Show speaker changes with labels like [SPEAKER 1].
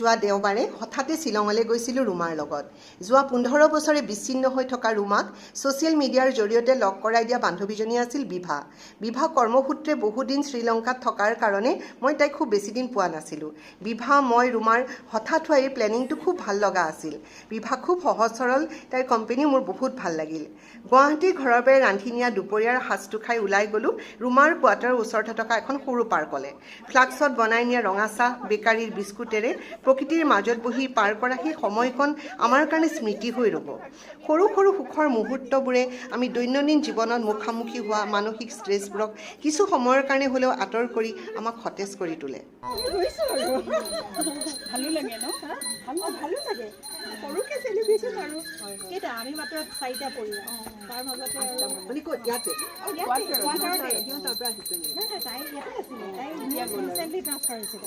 [SPEAKER 1] যোৱা দেওবাৰে হঠাতে শ্বিলঙলৈ গৈছিলোঁ ৰুমাৰ লগত। যোৱা 15 বছৰে বিচ্ছিন্ন হৈ থকা ৰুমাক ছ'চিয়েল মিডিয়াৰ জৰিয়তে লগ কৰাই দিয়া বান্ধৱীজনী আছিল বিভা। বিভা কৰ্মসূত্ৰে বহুদিন শ্ৰীলংকাত থকাৰ কাৰণে মই তাইক খুব বেছিদিন পোৱা নাছিলোঁ। বিভা মই ৰুমাৰ হঠাৎ হোৱা এই প্লেনিংটো খুব ভাল লগা আছিল। বিভা খুব সহজ সৰল, তাইৰ কোম্পানী মোৰ বহুত ভাল লাগিল। গুৱাহাটীৰ ঘৰৰ পৰাই ৰান্ধি নিয়া দুপৰীয়াৰ সাজটো খাই ওলাই গ'লোঁ ৰুমাৰ কোৱাৰ্টাৰৰ ওচৰতে থকা এখন সৰু পাৰ্কলৈ। ফ্লাক্সত বনাই নিয়া ৰঙা চাহ, বেকাৰীৰ বিস্কুটেৰে প্ৰকৃতিৰ মাজত বহি পাৰ কৰা সেই সময়কণ আমাৰ কাৰণে স্মৃতি হৈ ৰ'ব। সৰু সৰু সুখৰ মুহূৰ্তবোৰে আমি দৈনন্দিন জীৱনত মুখামুখি হোৱা মানসিক ষ্ট্ৰেছবোৰক কিছু সময়ৰ কাৰণে হ'লেও আঁতৰ কৰি আমাক সতেজ কৰি তোলে।
[SPEAKER 2] ভালো লাগে ন?
[SPEAKER 3] ভালো লাগে সৰুকৈ চেলিব্ৰেশ্যন আৰু কেইটা আমি মাত্ৰ 4টা পৰিয়াল তাৰ মাজতে
[SPEAKER 1] ইয়াতে
[SPEAKER 3] তাই ইয়াতে আছিলে তাই ৰিচেণ্টলি ট্ৰান্সফাৰ হৈছে